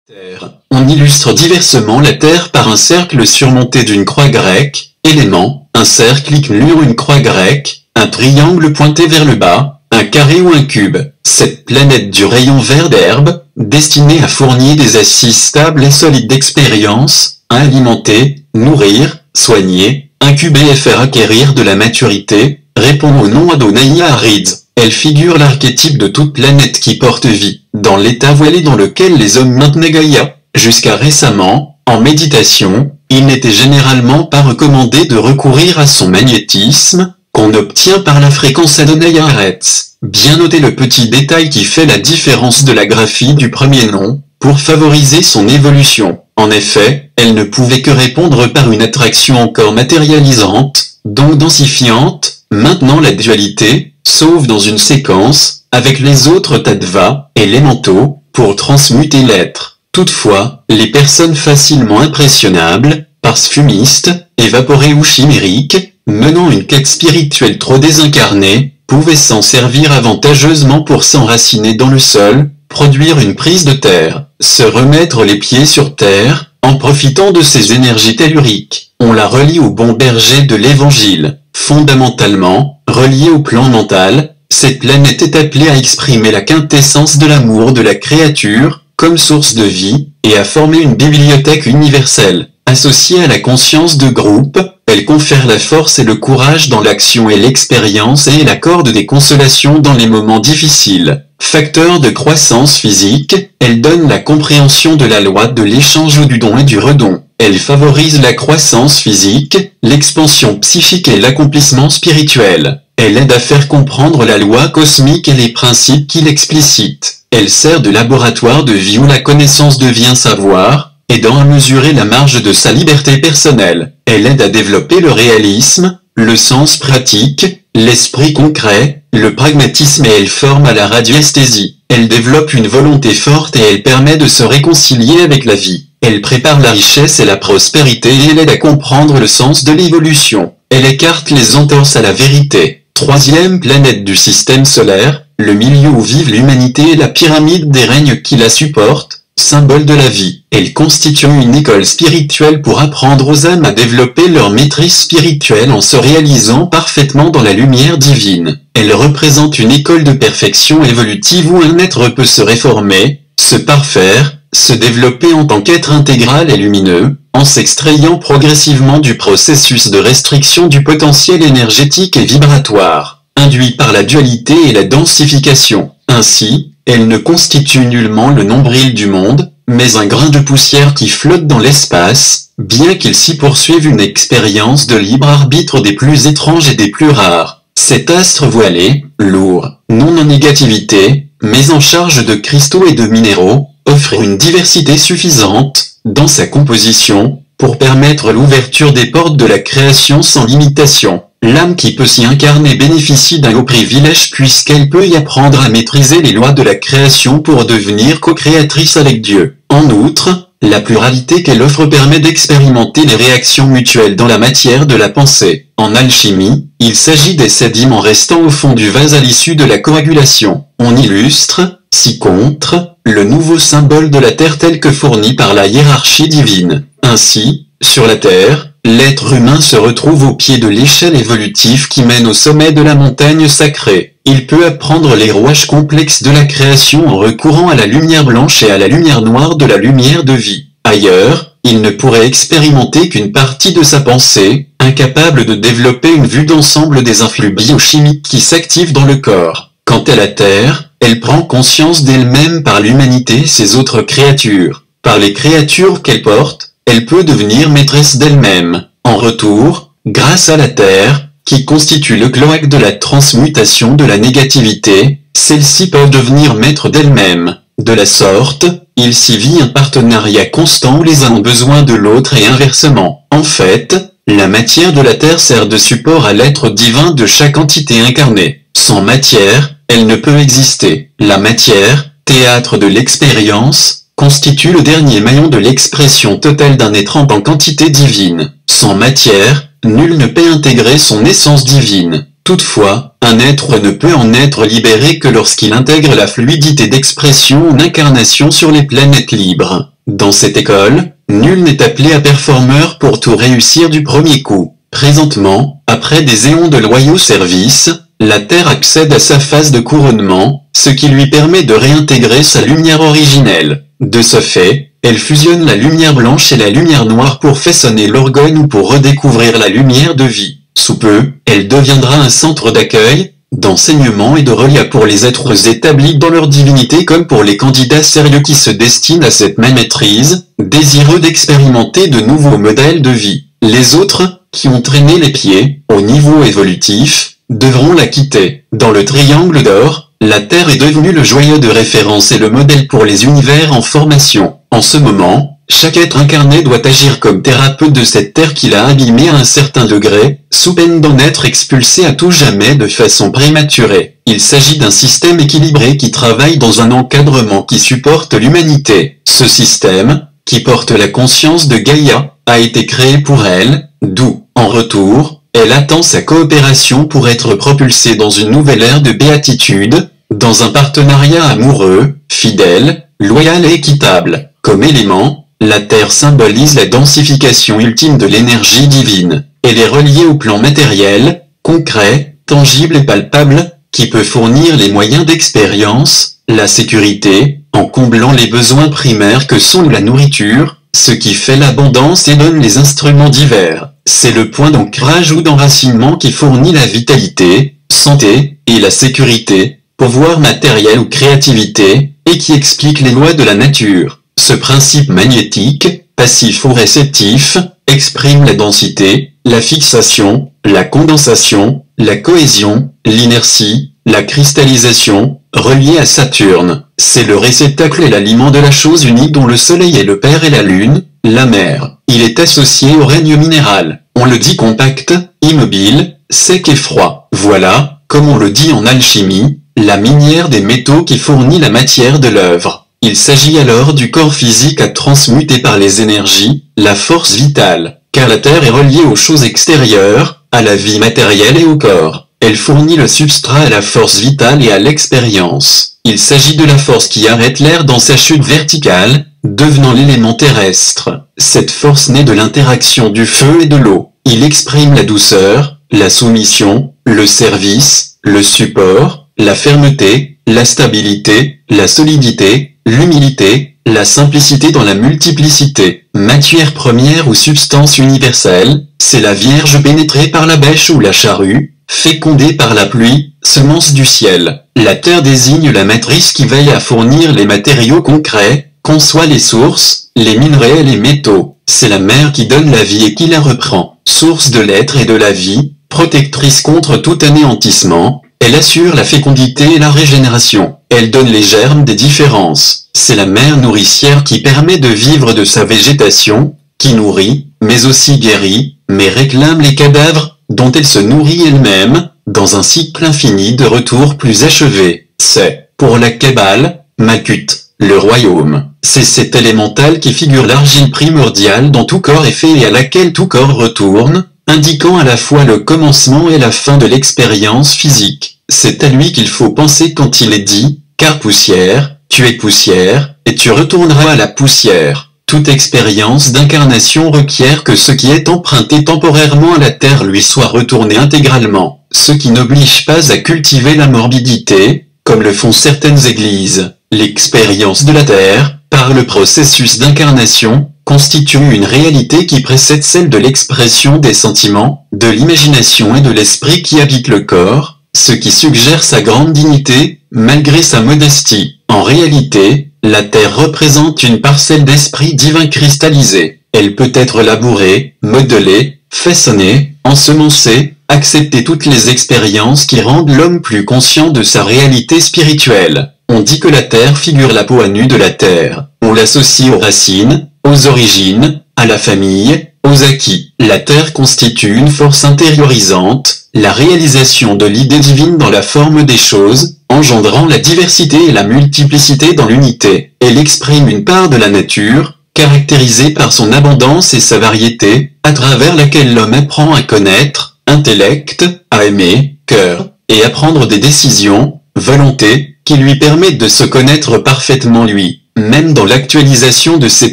Terre. On illustre diversement la Terre par un cercle surmonté d'une croix grecque, élément, un cercle ou une croix grecque, un triangle pointé vers le bas, un carré ou un cube. Cette planète du rayon vert d'herbe, destinée à fournir des assises stables et solides d'expérience, à alimenter, nourrir, soigner, incuber et faire acquérir de la maturité, répond au nom Adonai Arids. Elle figure l'archétype de toute planète qui porte vie, dans l'état voilé dans lequel les hommes maintenaient Gaïa. Jusqu'à récemment, en méditation, il n'était généralement pas recommandé de recourir à son magnétisme, qu'on obtient par la fréquence Adonai Aretz. Bien noter le petit détail qui fait la différence de la graphie du premier nom, pour favoriser son évolution. En effet, elle ne pouvait que répondre par une attraction encore matérialisante, donc densifiante, maintenant la dualité, sauf dans une séquence, avec les autres tattvas, élémentaux, pour transmuter l'être. Toutefois, les personnes facilement impressionnables, parfumistes, évaporées ou chimériques, menant une quête spirituelle trop désincarnée, pouvaient s'en servir avantageusement pour s'enraciner dans le sol, produire une prise de terre, se remettre les pieds sur terre, en profitant de ces énergies telluriques. On la relie au bon berger de l'Évangile. Fondamentalement, reliée au plan mental, cette planète est appelée à exprimer la quintessence de l'amour de la créature, comme source de vie, et à former une bibliothèque universelle. Associée à la conscience de groupe, elle confère la force et le courage dans l'action et l'expérience et elle accorde des consolations dans les moments difficiles. Facteur de croissance physique, elle donne la compréhension de la loi de l'échange ou du don et du redon. Elle favorise la croissance physique, l'expansion psychique et l'accomplissement spirituel. Elle aide à faire comprendre la loi cosmique et les principes qui l'explicitent. Elle sert de laboratoire de vie où la connaissance devient savoir, aidant à mesurer la marge de sa liberté personnelle. Elle aide à développer le réalisme, le sens pratique, l'esprit concret, le pragmatisme et elle forme à la radiesthésie. Elle développe une volonté forte et elle permet de se réconcilier avec la vie. Elle prépare la richesse et la prospérité et elle aide à comprendre le sens de l'évolution. Elle écarte les entorses à la vérité. Troisième planète du système solaire, le milieu où vive l'humanité et la pyramide des règnes qui la supportent, symbole de la vie. Elle constitue une école spirituelle pour apprendre aux âmes à développer leur maîtrise spirituelle en se réalisant parfaitement dans la lumière divine. Elle représente une école de perfection évolutive où un être peut se réformer, se parfaire, se développer en tant qu'être intégral et lumineux, en s'extrayant progressivement du processus de restriction du potentiel énergétique et vibratoire, induit par la dualité et la densification. Ainsi, elle ne constitue nullement le nombril du monde, mais un grain de poussière qui flotte dans l'espace, bien qu'il s'y poursuive une expérience de libre arbitre des plus étranges et des plus rares. Cet astre voilé, lourd, non en négativité, mais en charge de cristaux et de minéraux, offre une diversité suffisante, dans sa composition, pour permettre l'ouverture des portes de la création sans limitation. L'âme qui peut s'y incarner bénéficie d'un haut privilège puisqu'elle peut y apprendre à maîtriser les lois de la création pour devenir co-créatrice avec Dieu. En outre, la pluralité qu'elle offre permet d'expérimenter les réactions mutuelles dans la matière de la pensée. En alchimie, il s'agit des sédiments restant au fond du vase à l'issue de la coagulation. On illustre, ci-contre, le nouveau symbole de la Terre tel que fourni par la hiérarchie divine. Ainsi, sur la Terre, l'être humain se retrouve au pied de l'échelle évolutive qui mène au sommet de la montagne sacrée. Il peut apprendre les rouages complexes de la création en recourant à la lumière blanche et à la lumière noire de la lumière de vie. Ailleurs, il ne pourrait expérimenter qu'une partie de sa pensée, incapable de développer une vue d'ensemble des influx biochimiques qui s'activent dans le corps. Quant à la Terre, elle prend conscience d'elle-même par l'humanité et ses autres créatures. Par les créatures qu'elle porte, elle peut devenir maîtresse d'elle-même. En retour, grâce à la Terre, qui constitue le cloaque de la transmutation de la négativité, celle-ci peut devenir maître d'elle-même. De la sorte, il s'y vit un partenariat constant où les uns ont besoin de l'autre et inversement. En fait, la matière de la Terre sert de support à l'être divin de chaque entité incarnée. Sans matière, elle ne peut exister. La matière, théâtre de l'expérience, constitue le dernier maillon de l'expression totale d'un être en tant qu'entité divine. Sans matière, nul ne peut intégrer son essence divine. Toutefois, un être ne peut en être libéré que lorsqu'il intègre la fluidité d'expression ou d'incarnation sur les planètes libres. Dans cette école, nul n'est appelé à performeur pour tout réussir du premier coup. Présentement, après des éons de loyaux services, la Terre accède à sa phase de couronnement, ce qui lui permet de réintégrer sa lumière originelle. De ce fait, elle fusionne la lumière blanche et la lumière noire pour façonner l'orgone ou pour redécouvrir la lumière de vie. Sous peu, elle deviendra un centre d'accueil, d'enseignement et de relief pour les êtres établis dans leur divinité comme pour les candidats sérieux qui se destinent à cette même maîtrise, désireux d'expérimenter de nouveaux modèles de vie. Les autres, qui ont traîné les pieds, au niveau évolutif, devront la quitter. Dans le triangle d'or, la Terre est devenue le joyau de référence et le modèle pour les univers en formation. En ce moment, chaque être incarné doit agir comme thérapeute de cette terre qu'il a abîmée à un certain degré, sous peine d'en être expulsé à tout jamais de façon prématurée. Il s'agit d'un système équilibré qui travaille dans un encadrement qui supporte l'humanité. Ce système, qui porte la conscience de Gaïa, a été créé pour elle, d'où, en retour, elle attend sa coopération pour être propulsée dans une nouvelle ère de béatitude, dans un partenariat amoureux, fidèle, loyal et équitable. Comme élément, la Terre symbolise la densification ultime de l'énergie divine. Elle est reliée au plan matériel, concret, tangible et palpable, qui peut fournir les moyens d'expérience, la sécurité, en comblant les besoins primaires que sont la nourriture, ce qui fait l'abondance et donne les instruments divers. C'est le point d'ancrage ou d'enracinement qui fournit la vitalité, santé, et la sécurité, pouvoir matériel ou créativité, et qui explique les lois de la nature. Ce principe magnétique, passif ou réceptif, exprime la densité, la fixation, la condensation, la cohésion, l'inertie, la cristallisation, relié à Saturne. C'est le réceptacle et l'aliment de la chose unique dont le soleil est le père et la lune, la mer. Il est associé au règne minéral. On le dit compact, immobile, sec et froid. Voilà, comme on le dit en alchimie, la minière des métaux qui fournit la matière de l'œuvre. Il s'agit alors du corps physique à transmuter par les énergies, la force vitale, car la Terre est reliée aux choses extérieures, à la vie matérielle et au corps. Elle fournit le substrat à la force vitale et à l'expérience. Il s'agit de la force qui arrête l'air dans sa chute verticale, devenant l'élément terrestre. Cette force naît de l'interaction du feu et de l'eau. Il exprime la douceur, la soumission, le service, le support, la fermeté, la stabilité, la solidité, l'humilité, la simplicité dans la multiplicité. Matière première ou substance universelle, c'est la Vierge pénétrée par la bêche ou la charrue, fécondée par la pluie, semence du ciel. La terre désigne la matrice qui veille à fournir les matériaux concrets, conçoit les sources, les minerais et les métaux. C'est la mère qui donne la vie et qui la reprend. Source de l'être et de la vie, protectrice contre tout anéantissement, elle assure la fécondité et la régénération. Elle donne les germes des différences. C'est la mère nourricière qui permet de vivre de sa végétation, qui nourrit, mais aussi guérit, mais réclame les cadavres, dont elle se nourrit elle-même, dans un cycle infini de retours plus achevés. C'est, pour la Kabbale, Malkut, le royaume. C'est cet élémental qui figure l'argile primordiale dont tout corps est fait et à laquelle tout corps retourne, indiquant à la fois le commencement et la fin de l'expérience physique. C'est à lui qu'il faut penser quand il est dit, car poussière, tu es poussière, et tu retourneras à la poussière. Toute expérience d'incarnation requiert que ce qui est emprunté temporairement à la terre lui soit retourné intégralement, ce qui n'oblige pas à cultiver la morbidité, comme le font certaines églises. L'expérience de la terre, par le processus d'incarnation, constitue une réalité qui précède celle de l'expression des sentiments, de l'imagination et de l'esprit qui habite le corps, ce qui suggère sa grande dignité, malgré sa modestie. En réalité, la terre représente une parcelle d'esprit divin cristallisé. Elle peut être labourée, modelée, façonnée, ensemencée, accepter toutes les expériences qui rendent l'homme plus conscient de sa réalité spirituelle. On dit que la terre figure la peau à nu de la terre. On l'associe aux racines, aux origines, à la famille, aux acquis. La terre constitue une force intériorisante, la réalisation de l'idée divine dans la forme des choses, engendrant la diversité et la multiplicité dans l'unité. Elle exprime une part de la nature, caractérisée par son abondance et sa variété, à travers laquelle l'homme apprend à connaître, intellect, à aimer, cœur, et à prendre des décisions, volonté, qui lui permettent de se connaître parfaitement lui. même dans l'actualisation de ses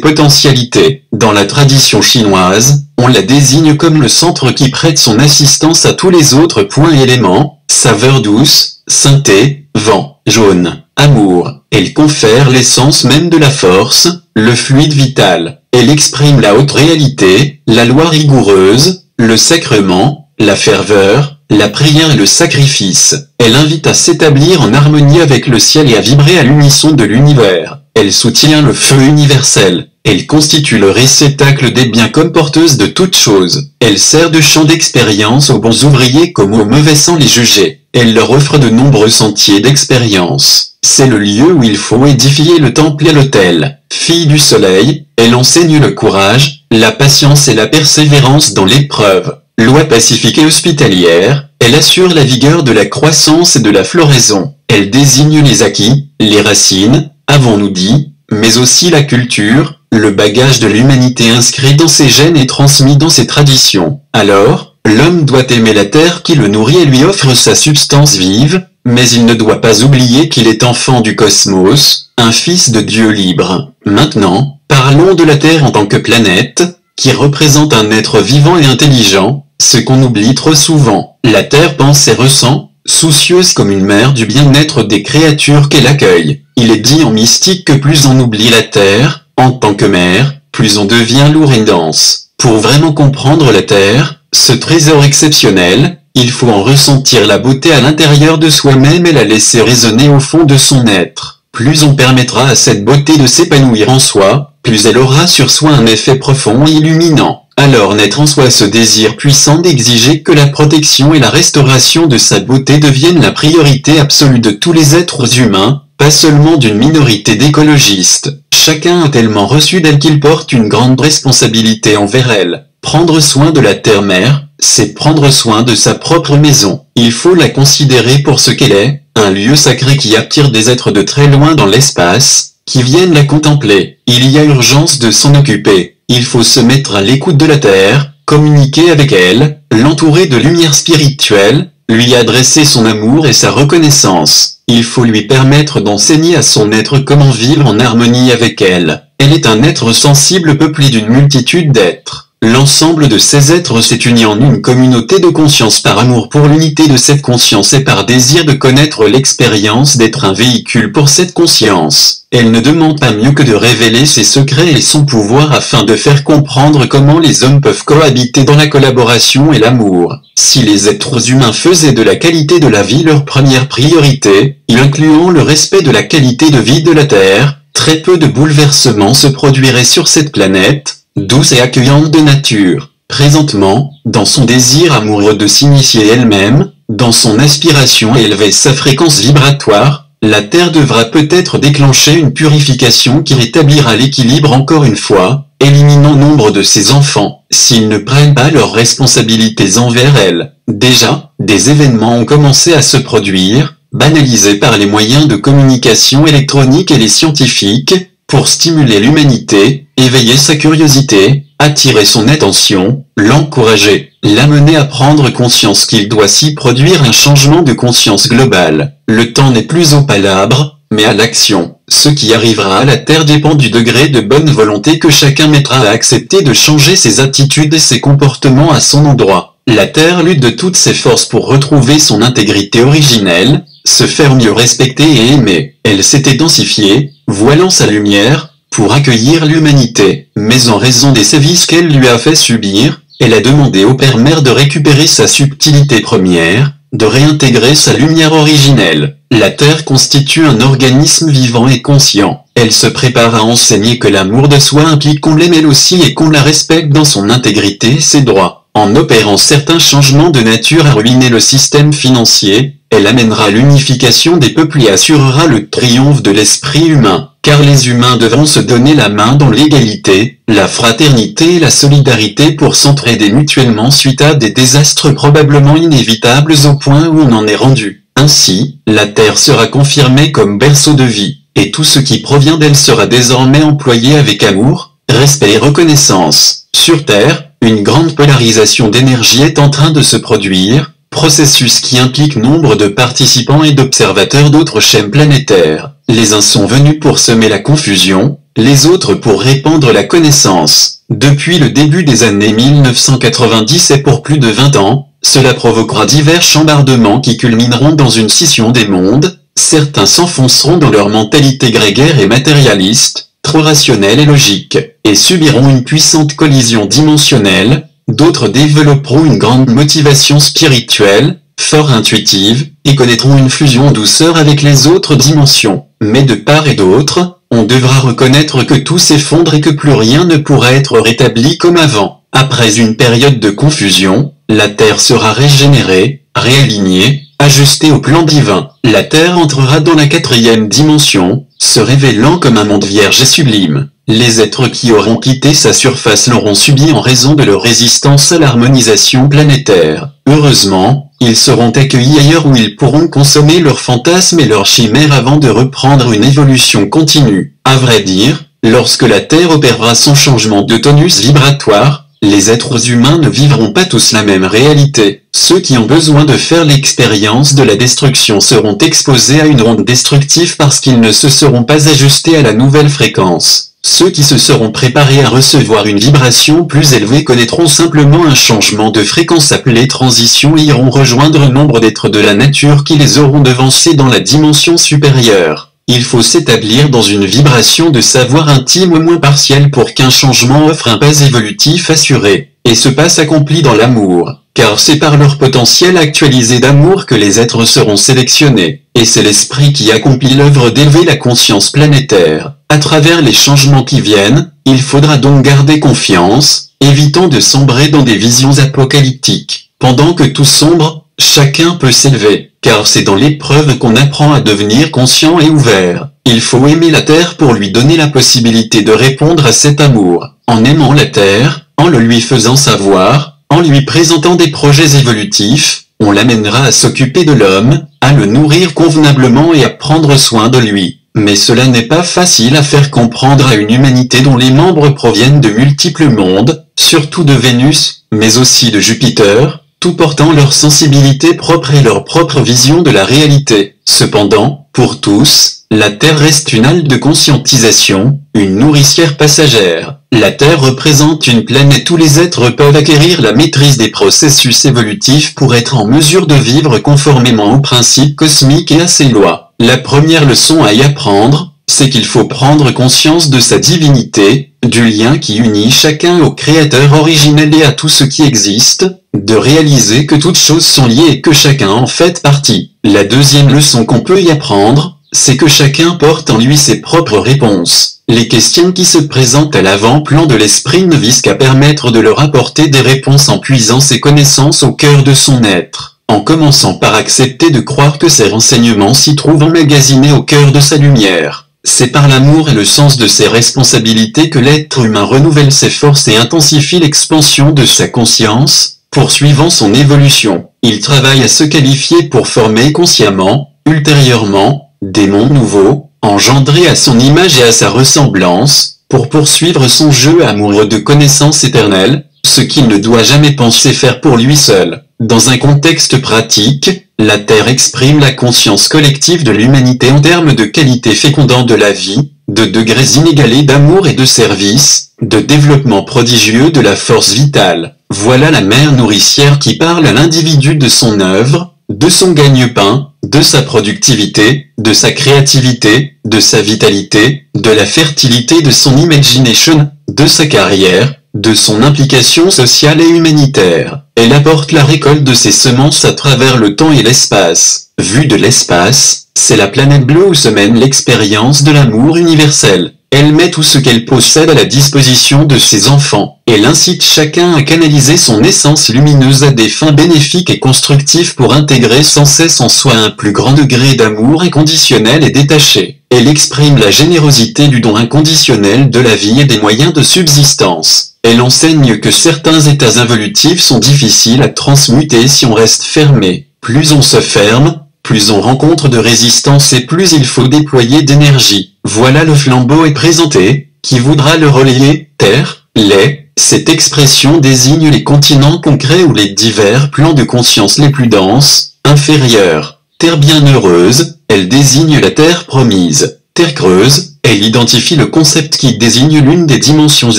potentialités. Dans la tradition chinoise, on la désigne comme le centre qui prête son assistance à tous les autres points et éléments, saveur douce, synthé, vent, jaune, amour. Elle confère l'essence même de la force, le fluide vital. Elle exprime la haute réalité, la loi rigoureuse, le sacrement, la ferveur, la prière et le sacrifice. Elle invite à s'établir en harmonie avec le ciel et à vibrer à l'unisson de l'univers. Elle soutient le feu universel. Elle constitue le réceptacle des biens comme porteuse de toutes choses. Elle sert de champ d'expérience aux bons ouvriers comme aux mauvais sans les juger. Elle leur offre de nombreux sentiers d'expérience. C'est le lieu où il faut édifier le temple et l'autel. Fille du soleil, elle enseigne le courage, la patience et la persévérance dans l'épreuve. Loi pacifique et hospitalière, elle assure la vigueur de la croissance et de la floraison. Elle désigne les acquis, les racines, avons-nous dit, mais aussi la culture, le bagage de l'humanité inscrit dans ses gènes et transmis dans ses traditions. Alors, l'homme doit aimer la terre qui le nourrit et lui offre sa substance vive, mais il ne doit pas oublier qu'il est enfant du cosmos, un fils de Dieu libre. Maintenant, parlons de la Terre en tant que planète, qui représente un être vivant et intelligent, ce qu'on oublie trop souvent. La Terre pense et ressent, soucieuse comme une mère du bien-être des créatures qu'elle accueille. Il est dit en mystique que plus on oublie la Terre, en tant que mère, plus on devient lourd et dense. Pour vraiment comprendre la Terre, ce trésor exceptionnel, il faut en ressentir la beauté à l'intérieur de soi-même et la laisser résonner au fond de son être. Plus on permettra à cette beauté de s'épanouir en soi, plus elle aura sur soi un effet profond et illuminant. Alors naître en soi ce désir puissant d'exiger que la protection et la restauration de sa beauté deviennent la priorité absolue de tous les êtres humains, pas seulement d'une minorité d'écologistes. Chacun a tellement reçu d'elle qu'il porte une grande responsabilité envers elle. Prendre soin de la terre-mère, c'est prendre soin de sa propre maison. Il faut la considérer pour ce qu'elle est, un lieu sacré qui attire des êtres de très loin dans l'espace, qui viennent la contempler. Il y a urgence de s'en occuper. Il faut se mettre à l'écoute de la terre, communiquer avec elle, l'entourer de lumière spirituelle, lui adresser son amour et sa reconnaissance. Il faut lui permettre d'enseigner à son être comment vivre en harmonie avec elle. Elle est un être sensible peuplé d'une multitude d'êtres. L'ensemble de ces êtres s'est uni en une communauté de conscience par amour pour l'unité de cette conscience et par désir de connaître l'expérience d'être un véhicule pour cette conscience. Elle ne demande pas mieux que de révéler ses secrets et son pouvoir afin de faire comprendre comment les hommes peuvent cohabiter dans la collaboration et l'amour. Si les êtres humains faisaient de la qualité de la vie leur première priorité, y incluant le respect de la qualité de vie de la Terre, très peu de bouleversements se produiraient sur cette planète, douce et accueillante de nature. Présentement, dans son désir amoureux de s'initier elle-même, dans son aspiration à élever sa fréquence vibratoire, la Terre devra peut-être déclencher une purification qui rétablira l'équilibre encore une fois, éliminant nombre de ses enfants, s'ils ne prennent pas leurs responsabilités envers elle. Déjà, des événements ont commencé à se produire, banalisés par les moyens de communication électronique et les scientifiques, pour stimuler l'humanité, éveiller sa curiosité, attirer son attention, l'encourager, l'amener à prendre conscience qu'il doit s'y produire un changement de conscience globale. Le temps n'est plus aux palabres, mais à l'action. Ce qui arrivera à la Terre dépend du degré de bonne volonté que chacun mettra à accepter de changer ses attitudes et ses comportements à son endroit. La Terre lutte de toutes ses forces pour retrouver son intégrité originelle, se faire mieux respecter et aimer. Elle s'était densifiée, voilant sa lumière, pour accueillir l'humanité. Mais en raison des sévices qu'elle lui a fait subir, elle a demandé au Père-Mère de récupérer sa subtilité première, de réintégrer sa lumière originelle. La Terre constitue un organisme vivant et conscient. Elle se prépare à enseigner que l'amour de soi implique qu'on l'aime elle aussi et qu'on la respecte dans son intégrité et ses droits. En opérant certains changements de nature à ruiner le système financier, elle amènera l'unification des peuples et assurera le triomphe de l'esprit humain. Car les humains devront se donner la main dans l'égalité, la fraternité et la solidarité pour s'entraider mutuellement suite à des désastres probablement inévitables au point où on en est rendu. Ainsi, la Terre sera confirmée comme berceau de vie, et tout ce qui provient d'elle sera désormais employé avec amour, respect et reconnaissance. Sur Terre, une grande polarisation d'énergie est en train de se produire, processus qui implique nombre de participants et d'observateurs d'autres chaînes planétaires. Les uns sont venus pour semer la confusion, les autres pour répandre la connaissance. Depuis le début des années 1990 et pour plus de 20 ans, cela provoquera divers chambardements qui culmineront dans une scission des mondes. Certains s'enfonceront dans leur mentalité grégaire et matérialiste, trop rationnelle et logique, et subiront une puissante collision dimensionnelle. D'autres développeront une grande motivation spirituelle, fort intuitive, et connaîtront une fusion en douceur avec les autres dimensions. Mais de part et d'autre, on devra reconnaître que tout s'effondre et que plus rien ne pourra être rétabli comme avant. Après une période de confusion, la Terre sera régénérée, réalignée, ajustée au plan divin. La Terre entrera dans la 4e dimension, se révélant comme un monde vierge et sublime. Les êtres qui auront quitté sa surface l'auront subi en raison de leur résistance à l'harmonisation planétaire. Heureusement, ils seront accueillis ailleurs où ils pourront consommer leurs fantasmes et leurs chimères avant de reprendre une évolution continue. À vrai dire, lorsque la Terre opérera son changement de tonus vibratoire, les êtres humains ne vivront pas tous la même réalité. Ceux qui ont besoin de faire l'expérience de la destruction seront exposés à une onde destructive parce qu'ils ne se seront pas ajustés à la nouvelle fréquence. Ceux qui se seront préparés à recevoir une vibration plus élevée connaîtront simplement un changement de fréquence appelé transition et iront rejoindre nombre d'êtres de la nature qui les auront devancés dans la dimension supérieure. Il faut s'établir dans une vibration de savoir intime au moins partielle pour qu'un changement offre un pas évolutif assuré, et ce pas s'accomplit dans l'amour, car c'est par leur potentiel actualisé d'amour que les êtres seront sélectionnés, et c'est l'esprit qui accomplit l'œuvre d'élever la conscience planétaire. À travers les changements qui viennent, il faudra donc garder confiance, évitant de sombrer dans des visions apocalyptiques. Pendant que tout sombre, chacun peut s'élever, car c'est dans l'épreuve qu'on apprend à devenir conscient et ouvert. Il faut aimer la Terre pour lui donner la possibilité de répondre à cet amour. En aimant la Terre, en le lui faisant savoir, en lui présentant des projets évolutifs, on l'amènera à s'occuper de l'homme, à le nourrir convenablement et à prendre soin de lui. Mais cela n'est pas facile à faire comprendre à une humanité dont les membres proviennent de multiples mondes, surtout de Vénus, mais aussi de Jupiter, tout portant leur sensibilité propre et leur propre vision de la réalité. Cependant, pour tous, la Terre reste une halte de conscientisation, une nourricière passagère. La Terre représente une planète où les êtres peuvent acquérir la maîtrise des processus évolutifs pour être en mesure de vivre conformément aux principes cosmiques et à ses lois. La première leçon à y apprendre, c'est qu'il faut prendre conscience de sa divinité, du lien qui unit chacun au Créateur originel et à tout ce qui existe, de réaliser que toutes choses sont liées et que chacun en fait partie. La deuxième leçon qu'on peut y apprendre, c'est que chacun porte en lui ses propres réponses. Les questions qui se présentent à l'avant-plan de l'esprit ne visent qu'à permettre de leur apporter des réponses en puisant ses connaissances au cœur de son être. En commençant par accepter de croire que ces renseignements s'y trouvent emmagasinés au cœur de sa lumière. C'est par l'amour et le sens de ses responsabilités que l'être humain renouvelle ses forces et intensifie l'expansion de sa conscience, poursuivant son évolution. Il travaille à se qualifier pour former consciemment, ultérieurement, des mondes nouveaux, engendrés à son image et à sa ressemblance, pour poursuivre son jeu amoureux de connaissances éternelles, ce qu'il ne doit jamais penser faire pour lui seul. Dans un contexte pratique, la Terre exprime la conscience collective de l'humanité en termes de qualité fécondante de la vie, de degrés inégalés d'amour et de service, de développement prodigieux de la force vitale. Voilà la mère nourricière qui parle à l'individu de son œuvre, de son gagne-pain, de sa productivité, de sa créativité, de sa vitalité, de la fertilité de son imagination, de sa carrière, de son implication sociale et humanitaire. Elle apporte la récolte de ses semences à travers le temps et l'espace. Vue de l'espace, c'est la planète bleue où se mène l'expérience de l'amour universel. Elle met tout ce qu'elle possède à la disposition de ses enfants. Elle incite chacun à canaliser son essence lumineuse à des fins bénéfiques et constructives pour intégrer sans cesse en soi un plus grand degré d'amour inconditionnel et détaché. Elle exprime la générosité du don inconditionnel de la vie et des moyens de subsistance. Elle enseigne que certains états involutifs sont difficiles à transmuter si on reste fermé. Plus on se ferme, plus on rencontre de résistance et plus il faut déployer d'énergie. Voilà le flambeau est présenté, qui voudra le relayer, terre, lait, cette expression désigne les continents concrets ou les divers plans de conscience les plus denses, inférieurs. Terre bienheureuse, elle désigne la terre promise. Terre creuse, elle identifie le concept qui désigne l'une des dimensions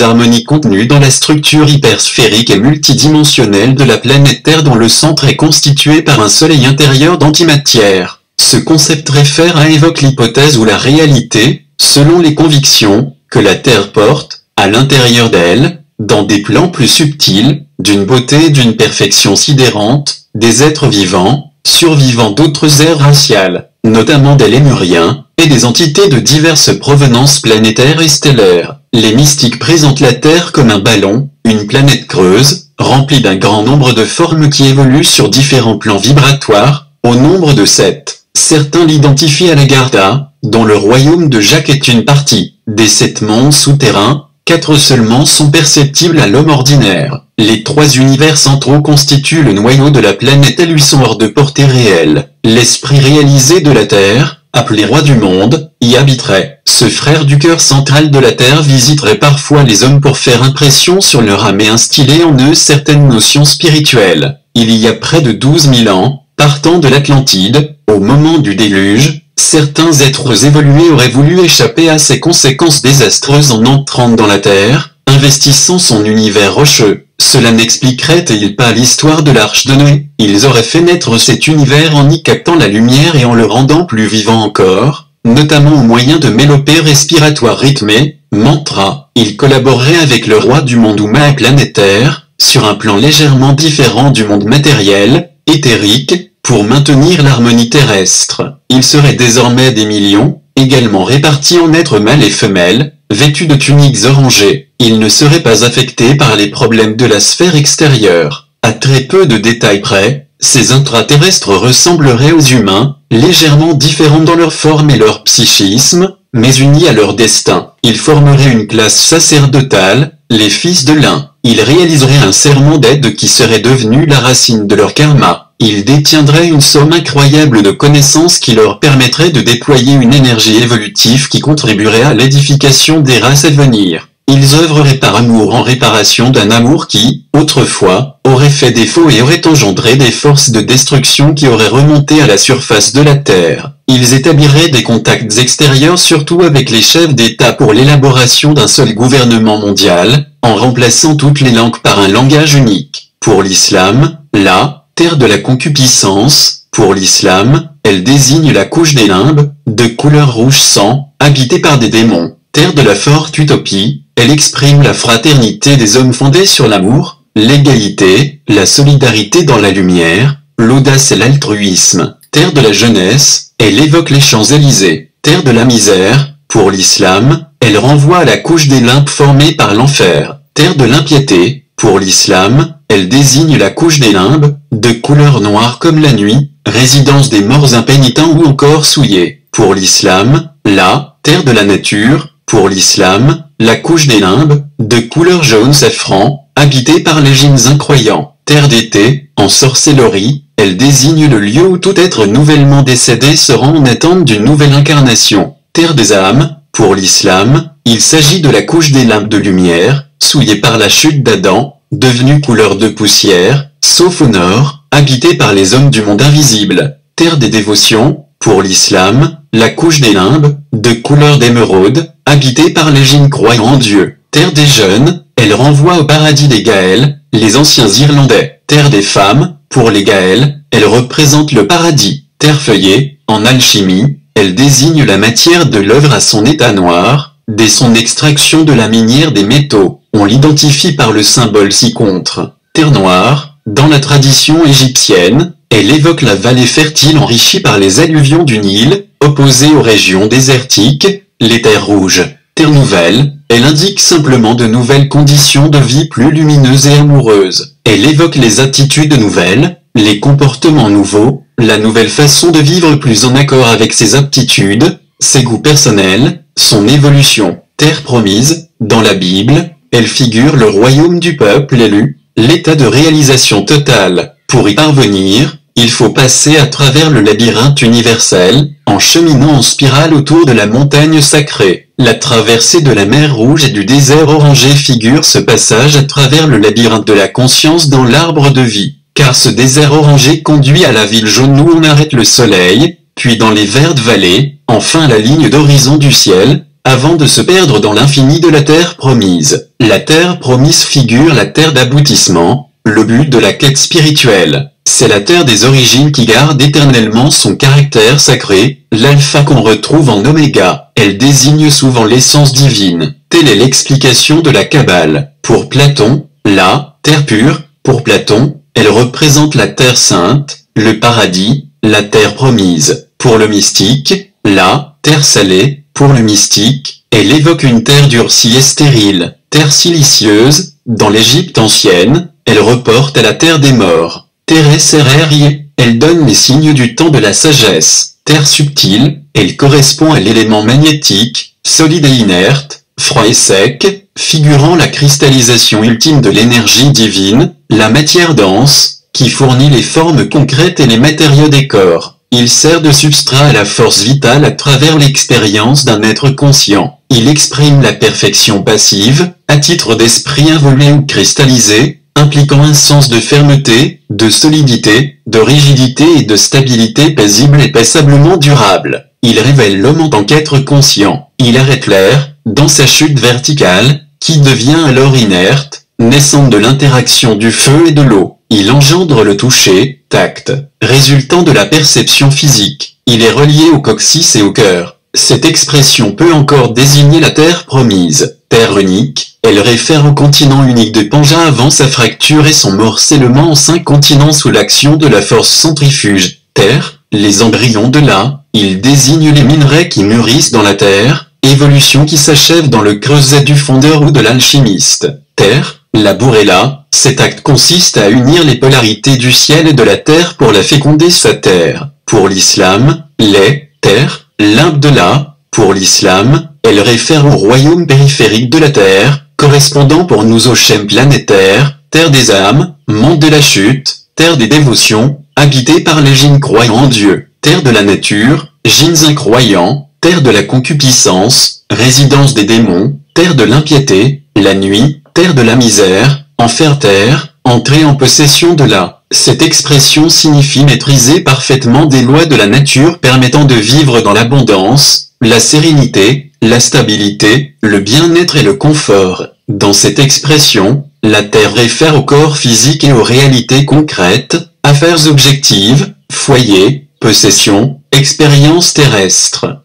harmoniques contenues dans la structure hypersphérique et multidimensionnelle de la planète Terre dont le centre est constitué par un soleil intérieur d'antimatière. Ce concept réfère à évoque l'hypothèse ou la réalité, selon les convictions, que la Terre porte, à l'intérieur d'elle, dans des plans plus subtils, d'une beauté et d'une perfection sidérante, des êtres vivants, survivants d'autres ères raciales, notamment des lémuriens, et des entités de diverses provenances planétaires et stellaires. Les mystiques présentent la Terre comme un ballon, une planète creuse, remplie d'un grand nombre de formes qui évoluent sur différents plans vibratoires, au nombre de 7. Certains l'identifient à l'Agartha, dont le royaume de Jacques est une partie. Des 7 mondes souterrains, 4 seulement sont perceptibles à l'homme ordinaire. Les 3 univers centraux constituent le noyau de la planète et lui sont hors de portée réelle. L'esprit réalisé de la Terre, appelé roi du monde, y habiterait. Ce frère du cœur central de la Terre visiterait parfois les hommes pour faire impression sur leur âme et instiller en eux certaines notions spirituelles. Il y a près de 12 000 ans, partant de l'Atlantide, au moment du déluge, certains êtres évolués auraient voulu échapper à ces conséquences désastreuses en entrant dans la Terre, investissant son univers rocheux. Cela n'expliquerait-il pas l'histoire de l'arche de Noé? Ils auraient fait naître cet univers en y captant la lumière et en le rendant plus vivant encore, notamment au moyen de mélopées respiratoires rythmées, mantras. Ils collaboreraient avec le roi du monde ou Mâ planétaire, sur un plan légèrement différent du monde matériel, éthérique, pour maintenir l'harmonie terrestre. Ils seraient désormais des millions, également répartis en êtres mâles et femelles, vêtus de tuniques orangées. Ils ne seraient pas affectés par les problèmes de la sphère extérieure. À très peu de détails près, ces intraterrestres ressembleraient aux humains, légèrement différents dans leur forme et leur psychisme, mais unis à leur destin. Ils formeraient une classe sacerdotale, les fils de l'un. Ils réaliseraient un serment d'aide qui serait devenu la racine de leur karma. Ils détiendraient une somme incroyable de connaissances qui leur permettrait de déployer une énergie évolutive qui contribuerait à l'édification des races à venir. Ils œuvreraient par amour en réparation d'un amour qui, autrefois, aurait fait défaut et aurait engendré des forces de destruction qui auraient remonté à la surface de la Terre. Ils établiraient des contacts extérieurs surtout avec les chefs d'État pour l'élaboration d'un seul gouvernement mondial, en remplaçant toutes les langues par un langage unique. Pour l'islam, la terre de la concupiscence, pour l'islam, elle désigne la couche des limbes, de couleur rouge sang, habitée par des démons. Terre de la forte utopie, elle exprime la fraternité des hommes fondée sur l'amour, l'égalité, la solidarité dans la lumière, l'audace et l'altruisme. Terre de la jeunesse, elle évoque les Champs-Élysées. Terre de la misère, pour l'islam, elle renvoie à la couche des limbes formée par l'enfer. Terre de l'impiété, pour l'islam, elle désigne la couche des limbes, de couleur noire comme la nuit, résidence des morts impénitents ou encore souillés. Pour l'islam, la terre de la nature, pour l'islam, la couche des limbes, de couleur jaune safran, habitée par les djinns incroyants. Terre d'été, en sorcellerie, elle désigne le lieu où tout être nouvellement décédé se rend en attente d'une nouvelle incarnation. Terre des âmes, pour l'islam, il s'agit de la couche des limbes de lumière, souillée par la chute d'Adam, devenue couleur de poussière, sauf au nord, habitée par les hommes du monde invisible. Terre des dévotions, pour l'islam, la couche des limbes, de couleur d'émeraude, habitée par les djinns croyant en Dieu. Terre des jeunes, elle renvoie au paradis des Gaëls, les anciens Irlandais. Terre des femmes, pour les Gaëls, elle représente le paradis. Terre feuillée, en alchimie, elle désigne la matière de l'œuvre à son état noir, dès son extraction de la minière des métaux. On l'identifie par le symbole ci-contre. Terre noire, dans la tradition égyptienne, elle évoque la vallée fertile enrichie par les alluvions du Nil, opposée aux régions désertiques, les terres rouges. Terre nouvelle, elle indique simplement de nouvelles conditions de vie plus lumineuses et amoureuses. Elle évoque les attitudes nouvelles, les comportements nouveaux, la nouvelle façon de vivre plus en accord avec ses aptitudes, ses goûts personnels, son évolution. Terre promise, dans la Bible, elle figure le royaume du peuple élu, l'état de réalisation totale. Pour y parvenir, il faut passer à travers le labyrinthe universel, en cheminant en spirale autour de la montagne sacrée. La traversée de la mer Rouge et du désert orangé figure ce passage à travers le labyrinthe de la conscience dans l'arbre de vie, car ce désert orangé conduit à la ville jaune où on arrête le soleil, puis dans les vertes vallées, enfin la ligne d'horizon du ciel, avant de se perdre dans l'infini de la terre promise. La terre promise figure la terre d'aboutissement, le but de la quête spirituelle. C'est la terre des origines qui garde éternellement son caractère sacré, l'alpha qu'on retrouve en oméga. Elle désigne souvent l'essence divine. Telle est l'explication de la Kabbale. Pour Platon, la terre pure, pour Platon, elle représente la terre sainte, le paradis, la terre promise. Pour le mystique, la terre salée, pour le mystique, elle évoque une terre durcie et stérile, terre silicieuse. Dans l'Égypte ancienne, elle reporte à la terre des morts. Terre Serrerie, elle donne les signes du temps de la sagesse. Terre subtile, elle correspond à l'élément magnétique, solide et inerte, froid et sec, figurant la cristallisation ultime de l'énergie divine, la matière dense, qui fournit les formes concrètes et les matériaux des corps. Il sert de substrat à la force vitale à travers l'expérience d'un être conscient. Il exprime la perfection passive, à titre d'esprit involué ou cristallisé, impliquant un sens de fermeté, de solidité, de rigidité et de stabilité paisible et passablement durable. Il révèle l'homme en tant qu'être conscient. Il arrête l'air, dans sa chute verticale, qui devient alors inerte, naissant de l'interaction du feu et de l'eau. Il engendre le toucher, tact, résultant de la perception physique. Il est relié au coccyx et au cœur. Cette expression peut encore désigner la terre promise. Terre unique, elle réfère au continent unique de Pangea avant sa fracture et son morcellement en 5 continents sous l'action de la force centrifuge. Terre, les embryons de la, il désigne les minerais qui mûrissent dans la terre, évolution qui s'achève dans le creuset du fondeur ou de l'alchimiste. Terre, la bourrella, cet acte consiste à unir les polarités du ciel et de la terre pour la féconder sa terre. Pour l'islam, les, terre, limbe de la, pour l'islam, elle réfère au royaume périphérique de la terre, correspondant pour nous au schème planétaire, terre des âmes, monde de la chute, terre des dévotions, habitée par les djinns croyants en Dieu, terre de la nature, djinns incroyants, terre de la concupiscence, résidence des démons, terre de l'impiété, la nuit, terre de la misère, enfer-terre, entrée en possession de la. Cette expression signifie maîtriser parfaitement des lois de la nature permettant de vivre dans l'abondance, la sérénité, la stabilité, le bien-être et le confort. Dans cette expression, la terre réfère au corps physique et aux réalités concrètes, affaires objectives, foyer, possession, expérience terrestre.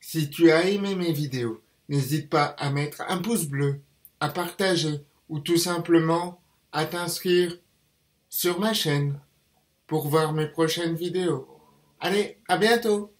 Si tu as aimé mes vidéos, n'hésite pas à mettre un pouce bleu, à partager ou tout simplement à t'inscrire sur ma chaîne pour voir mes prochaines vidéos. Allez, à bientôt!